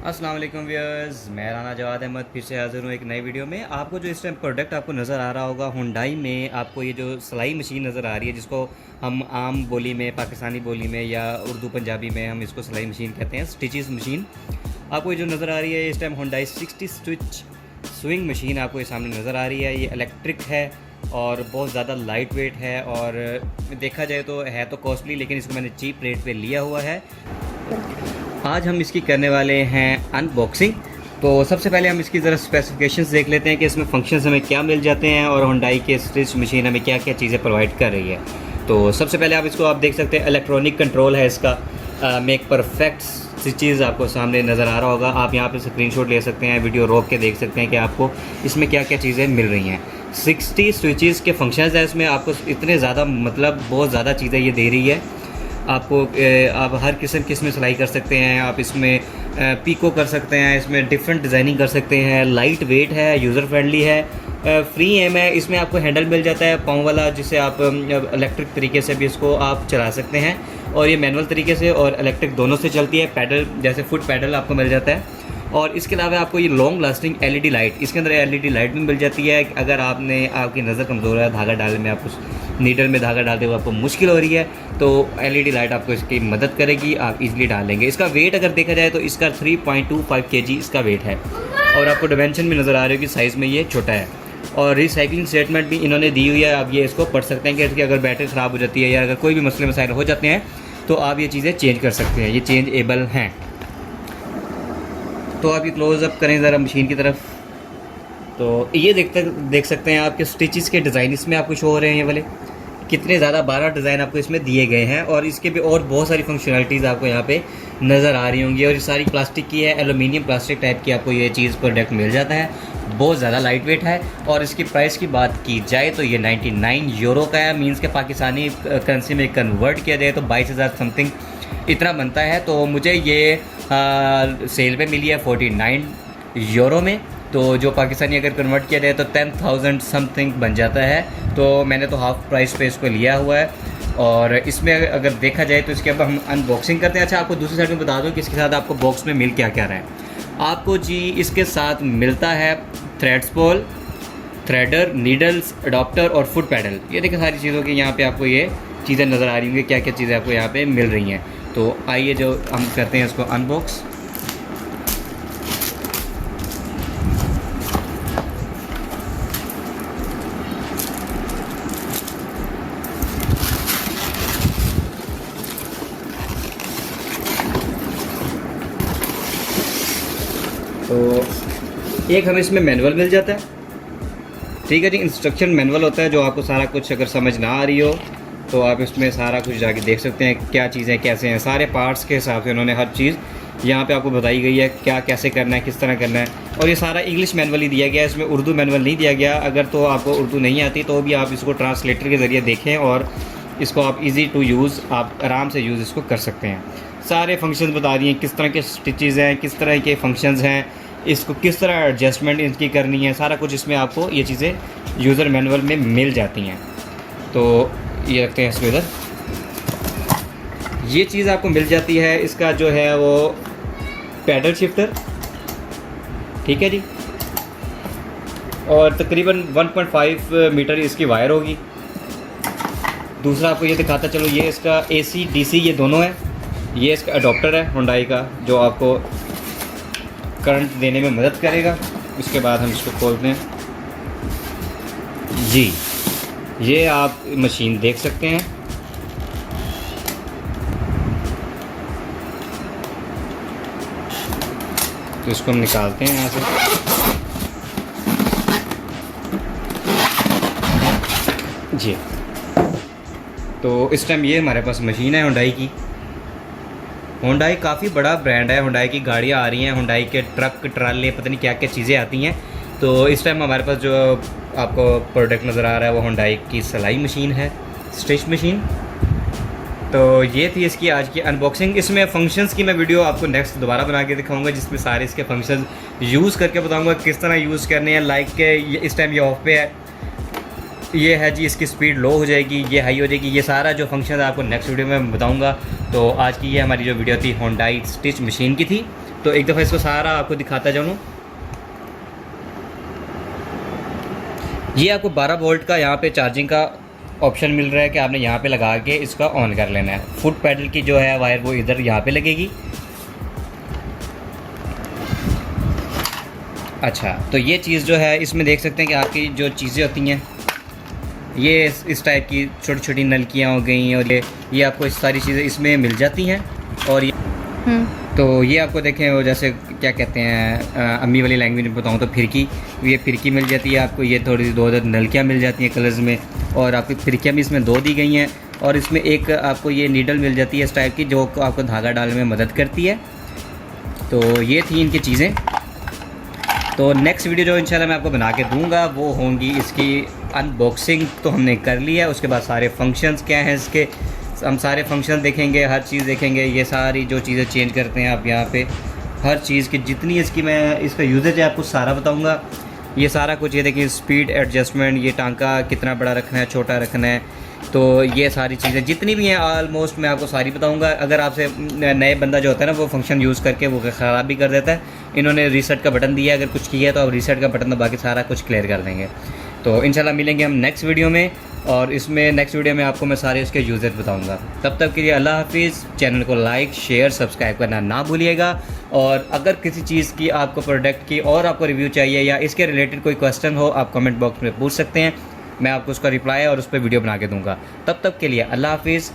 अस्सलाम वालेकुम व्यूअर्स, मैं राना जवाद अहमद फिर से हाज़िर हूँ एक नई वीडियो में। आपको जो इस टाइम प्रोडक्ट आपको नज़र आ रहा होगा हुंडई में, आपको ये जो सिलाई मशीन नज़र आ रही है, जिसको हम आम बोली में, पाकिस्तानी बोली में या उर्दू पंजाबी में हम इसको सिलाई मशीन कहते हैं, स्टिचेस मशीन। आपको ये जो नज़र आ रही है इस time Hyundai 60 stitch swing machine आपको ये सामने नज़र आ रही है। ये इलेक्ट्रिक है और बहुत ज़्यादा लाइट वेट है, और देखा जाए तो है तो कॉस्टली, लेकिन इसको मैंने चीप रेट पे लिया हुआ है। आज हम इसकी करने वाले हैं अनबॉक्सिंग। तो सबसे पहले हम इसकी ज़रा स्पेसिफिकेशंस देख लेते हैं कि इसमें फंक्शंस हमें क्या मिल जाते हैं और हुंडई के स्टिच मशीन हमें क्या क्या चीज़ें प्रोवाइड कर रही है। तो सबसे पहले आप देख सकते हैं, इलेक्ट्रॉनिक कंट्रोल है इसका। मेक परफेक्ट स्टिचेस आपको सामने नज़र आ रहा होगा। आप यहाँ पे स्क्रीनशॉट ले सकते हैं, वीडियो रोक के देख सकते हैं कि आपको इसमें क्या क्या चीज़ें मिल रही हैं। 60 स्विचेस के फंक्शंस है इसमें। आपको इतने ज़्यादा, मतलब बहुत ज़्यादा चीज़ें ये दे रही है आपको। आप हर किस्म की इसमें सिलाई कर सकते हैं, आप इसमें पीको कर सकते हैं, इसमें डिफरेंट डिज़ाइनिंग कर सकते हैं। लाइट वेट है, यूज़र फ्रेंडली है, फ्री एम है। इसमें आपको हैंडल मिल जाता है पाँव वाला, जिससे आप इलेक्ट्रिक तरीके से भी इसको आप चला सकते हैं, और ये मैनुअल तरीके से और इलेक्ट्रिक दोनों से चलती है। पैडल जैसे फुट पैडल आपको मिल जाता है। और इसके अलावा आपको ये लॉन्ग लास्टिंग एलईडी लाइट, इसके अंदर एलईडी लाइट भी मिल जाती है। अगर आपकी नज़र कमज़ोर है, धागा डालने में, आपको नीडल में धागा डालते हुए आपको मुश्किल हो रही है, तो एलईडी लाइट आपको इसकी मदद करेगी, आप इजीली डाल लेंगे। इसका वेट अगर देखा जाए तो इसका 3.25 kg इसका वेट है, और आपको डिमेंशन भी नज़र आ रही है कि साइज़ में ये छोटा है। और रिसाइकलिंग स्टेटमेंट भी इन्होंने दी हुई है। आप ये इसको पढ़ सकते हैं कि इसकी अगर बैटरी ख़राब हो जाती है या अगर कोई भी मसले मसाइल हो जाते हैं तो आप ये चीज़ें चेंज कर सकते हैं, ये चेंज एबल हैं। तो आप ये क्लोज़अप करें ज़रा मशीन की तरफ, तो ये देख सकते हैं आपके स्टिचेस के डिज़ाइन इसमें आपको शो हो रहे हैं। ये वाले कितने ज़्यादा 12 डिज़ाइन आपको इसमें दिए गए हैं, और इसके भी और बहुत सारी फंक्शनलिटीज़ आपको यहाँ पे नज़र आ रही होंगी। और ये सारी प्लास्टिक की है, एलुमिनियम प्लास्टिक टाइप की आपको ये चीज़ प्रोडक्ट मिल जाता है। बहुत ज़्यादा लाइट वेट है। और इसकी प्राइस की बात की जाए तो ये 99 यूरो का है। मीन्स के पाकिस्तानी करेंसी में कन्वर्ट किया जाए तो 22,000 समथिंग इतना बनता है। तो मुझे ये सेल पे मिली है 49 यूरो में। तो जो पाकिस्तानी अगर कन्वर्ट किया जाए तो 10,000 समथिंग बन जाता है। तो मैंने तो हाफ़ प्राइस पे इसको लिया हुआ है। और इसमें अगर देखा जाए तो इसके अब हम अनबॉक्सिंग करते हैं। अच्छा, आपको दूसरी साइड में बता दूं कि इसके साथ आपको बॉक्स में मिल क्या क्या रहा है। आपको जी इसके साथ मिलता है थ्रेड स्पोल, थ्रेडर, नीडल्स, अडॉप्टर और फुट पैडल। ये देखिए सारी चीज़ों की यहाँ पे आपको ये चीज़ें नज़र आ रही होंगी, क्या क्या चीज़ें आपको यहाँ पे मिल रही हैं। तो आइए जो हम करते हैं इसको अनबॉक्स। तो एक हमें इसमें मैनुअल मिल जाता है, ठीक है जी। इंस्ट्रक्शन मैनुअल होता है जो आपको सारा कुछ अगर समझ ना आ रही हो तो आप इसमें सारा कुछ जाके देख सकते हैं, क्या चीज़ें कैसे हैं। सारे पार्ट्स के हिसाब से उन्होंने हर चीज़ यहाँ पे आपको बताई गई है, क्या कैसे करना है, किस तरह करना है। और ये सारा इंग्लिश मैनुअल ही दिया गया है, इसमें उर्दू मैनुअल नहीं दिया गया। अगर तो आपको उर्दू नहीं आती तो भी आप इसको ट्रांसलेटर के ज़रिए देखें, और इसको आप ईज़ी टू यूज़, आप आराम से यूज़ इसको कर सकते हैं। सारे फंक्शंस बता दिए, किस तरह के स्टिचेज़ हैं, किस तरह के फंक्शंस हैं, इसको किस तरह एडजस्टमेंट इनकी करनी है, सारा कुछ इसमें आपको ये चीज़ें यूज़र मैनुअल में मिल जाती हैं। तो ये रखते हैं इसको इधर। ये चीज़ आपको मिल जाती है, इसका जो है वो पैडल शिफ्टर, ठीक है जी। और तकरीबन 1.5 मीटर इसकी वायर होगी। दूसरा आपको ये दिखाता चलो, ये इसका AC DC ये दोनों है। ये इसका अडॉप्टर है हुंडई का, जो आपको करंट देने में मदद करेगा। इसके बाद हम इसको खोलते हैं जी। ये आप मशीन देख सकते हैं। तो इसको हम निकालते हैं यहाँ से। जी, तो इस टाइम ये हमारे पास मशीन है हुंडई की। हुंडई काफ़ी बड़ा ब्रांड है, हुंडई की गाड़ियाँ आ रही हैं, हुंडई के ट्रक, ट्राले, पता नहीं क्या क्या चीज़ें आती हैं। तो इस टाइम हमारे पास जो आपको प्रोडक्ट नज़र आ रहा है वो हुंडई की सिलाई मशीन है, स्टिच मशीन। तो ये थी इसकी आज की अनबॉक्सिंग। इसमें फंक्शंस की मैं वीडियो आपको नेक्स्ट दोबारा बना के दिखाऊंगा, जिसमें सारे इसके फंक्शंस यूज़ करके बताऊंगा किस तरह यूज़ करने हैं। लाइक के इस टाइम ये ऑफ पे है, ये है जी, इसकी स्पीड लो हो जाएगी, ये हाई हो जाएगी। ये सारा जो फंक्शन है आपको नेक्स्ट वीडियो में बताऊंगा। तो आज की ये हमारी जो वीडियो थी हुंडई स्टिच मशीन की थी। तो एक दफ़ा इसको सारा आपको दिखाता जाऊँ। ये आपको 12 वोल्ट का यहाँ पे चार्जिंग का ऑप्शन मिल रहा है कि आपने यहाँ पे लगा के इसका ऑन कर लेना है। फुट पैडल की जो है वायर वो इधर यहाँ पे लगेगी। अच्छा, तो ये चीज़ जो है इसमें देख सकते हैं कि आपकी जो चीज़ें होती हैं ये इस टाइप की छोटी छोटी नलकियाँ हो गई, और ये आपको इस सारी चीज़ें इसमें मिल जाती हैं। और ये तो ये आपको देखें वो जैसे क्या कहते हैं अम्मी वाली लैंग्वेज में बताऊँ तो फिरकी, ये फिरकी मिल जाती है आपको। ये थोड़ी दो नलकियाँ मिल जाती हैं कलर्स में, और आपकी फिरकियाँ भी इसमें 2 दी गई हैं। और इसमें एक आपको ये नीडल मिल जाती है इस टाइप की, जो आपको धागा डालने में मदद करती है। तो ये थी इनकी चीज़ें। तो नेक्स्ट वीडियो जो इंशाल्लाह मैं आपको बना के दूंगा वो होंगी इसकी अनबॉक्सिंग। तो हमने कर लिया है, उसके बाद सारे फंक्शंस क्या हैं इसके, हम सारे फंक्शन देखेंगे, हर चीज़ देखेंगे। ये सारी जो चीज़ें चेंज करते हैं आप यहाँ पे, हर चीज़ की जितनी इसकी मैं इसका यूजेज है आपको सारा बताऊँगा। ये सारा कुछ, ये देखिए स्पीड एडजस्टमेंट, ये टांका कितना बड़ा रखना है छोटा रखना है, तो ये सारी चीज़ें जितनी भी हैं ऑलमोस्ट मैं आपको सारी बताऊंगा। अगर आपसे नए बंदा जो होता है ना वो फंक्शन यूज़ करके वो ख़राब भी कर देता है, इन्होंने रीसेट का बटन दिया है, अगर कुछ किया है तो आप रीसेट का बटन दबा के सारा कुछ क्लियर कर देंगे। तो इंशाल्लाह मिलेंगे हम नेक्स्ट वीडियो में, और इसमें नेक्स्ट वीडियो में आपको मैं सारे उसके यूजेस बताऊंगा। तब तक के लिए अल्लाह हाफिज़। चैनल को लाइक शेयर सब्सक्राइब करना ना भूलिएगा। और अगर किसी चीज़ की आपको प्रोडक्ट की और आपको रिव्यू चाहिए या इसके रिलेटेड कोई क्वेश्चन हो, आप कमेंट बॉक्स में पूछ सकते हैं, मैं आपको उसका रिप्लाई और उस पर वीडियो बना के दूंगा। तब तक के लिए अल्लाह हाफिज़।